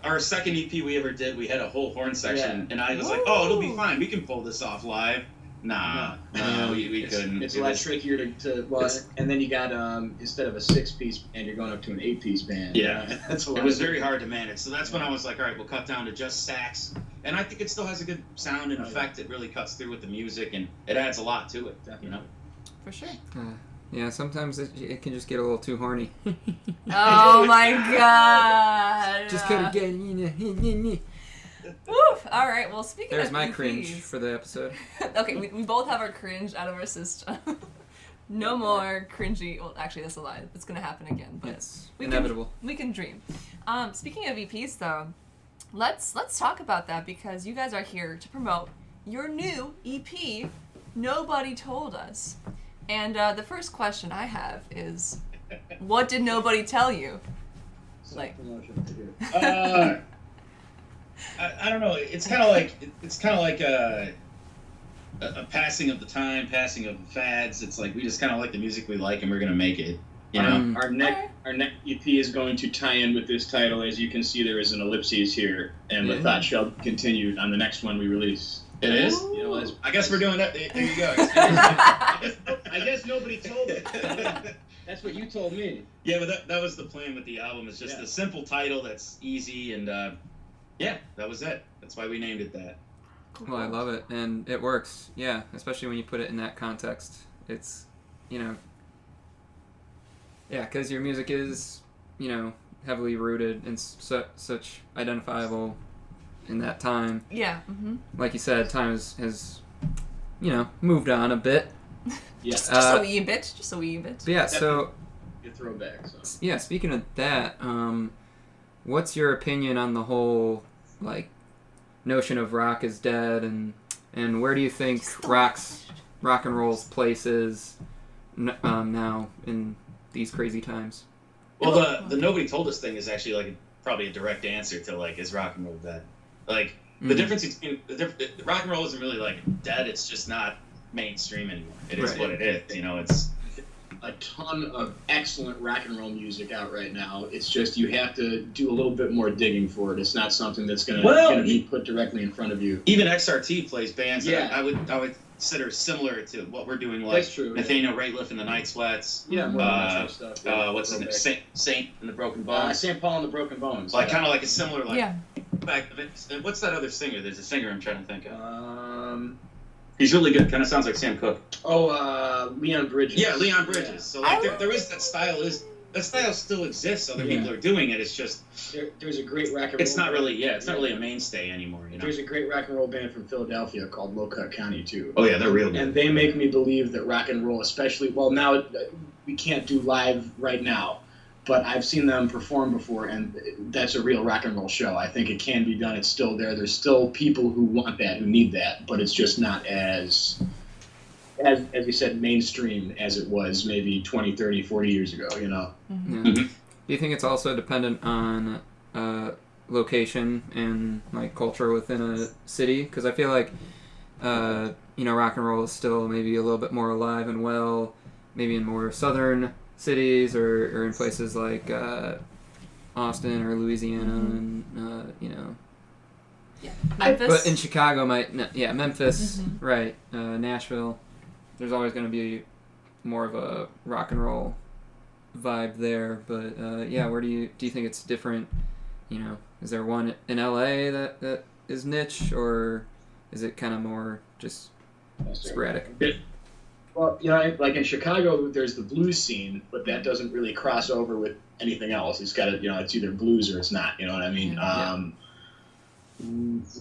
our second EP we ever did, we had a whole horn section, and I was like, "Oh, it'll be fine. We can pull this off live." Nah, we couldn't. It's a lot trickier to and then you got instead of a 6-piece band, you're going up to an 8-piece band. Yeah, that's a lot. It was very hard to manage. So that's when I was like, "All right, we'll cut down to just sax." And I think it still has a good sound and effect. It really cuts through with the music, and it adds a lot to it. Definitely. You know. For sure. Yeah, sometimes it can just get a little too horny. Oh my god. Just cut again. Woof. All right. Well, speaking There's of my EPs, cringe for the episode. Okay, we both have our cringe out of our system. No more cringy. Well, actually, that's a lie. It's gonna happen again, but It's inevitable. We can dream. Speaking of EPs, though, let's talk about that because you guys are here to promote your new EP. Nobody told us. And the first question I have is, what did nobody tell you? Like, I don't know. It's kind of like a passing of the time, passing of the fads. It's like we just kind of like the music we like, and we're gonna make it. You know. Our next EP is going to tie in with this title. As you can see, there is an ellipses here, and the thought shall be continued on the next one we release. It is? You know, I guess we're doing that. There you go. I guess nobody told me. That's what you told me. Yeah, but that was the plan with the album. It's just a simple title that's easy, and that was it. That's why we named it that. Well, I love it, and it works. Yeah, especially when you put it in that context. It's, yeah, because your music is, heavily rooted and such identifiable in that time. Yeah. Mm-hmm. Like you said, time has moved on a bit. Yeah. Just a wee bit. Just a wee bit. But yeah, so... Your throwback. So. Yeah, speaking of that, what's your opinion on the whole, notion of rock is dead, and where do you think rock and roll's place is now in these crazy times? Well, the nobody told us thing is actually probably a direct answer to is rock and roll dead? The difference between rock and roll isn't really dead. It's just not mainstream anymore. It is what it is. It's a ton of excellent rock and roll music out right now. It's just you have to do a little bit more digging for it. It's not something that's gonna be put directly in front of you. Even XRT plays bands that I would consider similar to what we're doing. That's true. Nathaniel Rateliff and the Night Sweats. Yeah, more stuff. What's his name? Saint and the Broken Bones. St. Paul and the Broken Bones. Kind of like a similar Yeah. What's that other singer? There's a singer I'm trying to think of. He's really good. Kind of sounds like Sam Cooke. Leon Bridges. Yeah, Leon Bridges. Yeah. So there is that style. That style still exists. Other people are doing it. It's just there's a great rock and roll. It's not really it's not really a mainstay anymore. There's a great rock and roll band from Philadelphia called Low Cut County too. Oh yeah, they're real good. And they make me believe that rock and roll, especially now we can't do live right now, but I've seen them perform before, and that's a real rock and roll show. I think it can be done. It's still there. There's still people who want that, who need that, but it's just not as you said, mainstream as it was maybe 20, 30, 40 years ago, Mm-hmm. Yeah. Mm-hmm. Do you think it's also dependent on location and culture within a city? Because I feel like rock and roll is still maybe a little bit more alive and well, maybe in more southern cities or in places like Austin or Louisiana, and Memphis. But in Chicago, Memphis, right? Nashville. There's always going to be more of a rock and roll vibe there, but where do you think it's different? Is there one in LA that is niche, or is it kind of more just sporadic? Well, in Chicago, there's the blues scene, but that doesn't really cross over with anything else. It's got to, it's either blues or it's not. You know what I mean? Yeah.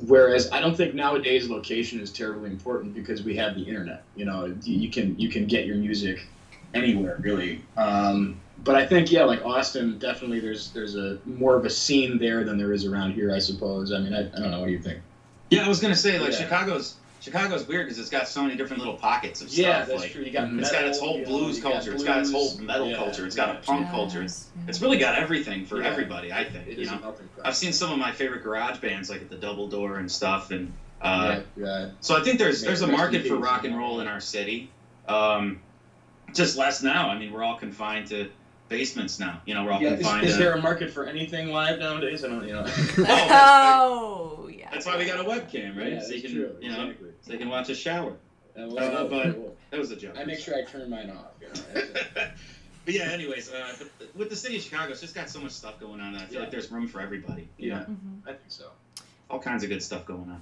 Whereas I don't think nowadays location is terribly important because we have the internet. You can get your music anywhere really. But I think Austin, definitely there's a more of a scene there than there is around here, I suppose. I mean, I don't know. What do you think? Yeah, I was gonna say Chicago's weird because it's got so many different little pockets of stuff. Yeah, that's true. It's got its whole blues culture. It's got its whole metal culture. It's got a punk culture. It's really got everything for everybody, I think. I've seen some of my favorite garage bands at the Double Door and stuff, and so I think there's a market for rock and roll in our city. Just less now. I mean, we're all confined to basements now. You know, where all can find. Is there a market for anything live nowadays? I don't. You know. Oh, yeah. That's why we got a webcam, right? Yeah, so you can, true. you know, Exactly. so you can watch a shower. But That was a joke. I make sure I turn mine off. You know? But yeah, anyways, with the city of Chicago, it's just got so much stuff going on that I feel like there's room for everybody. You know? I think so. All kinds of good stuff going on.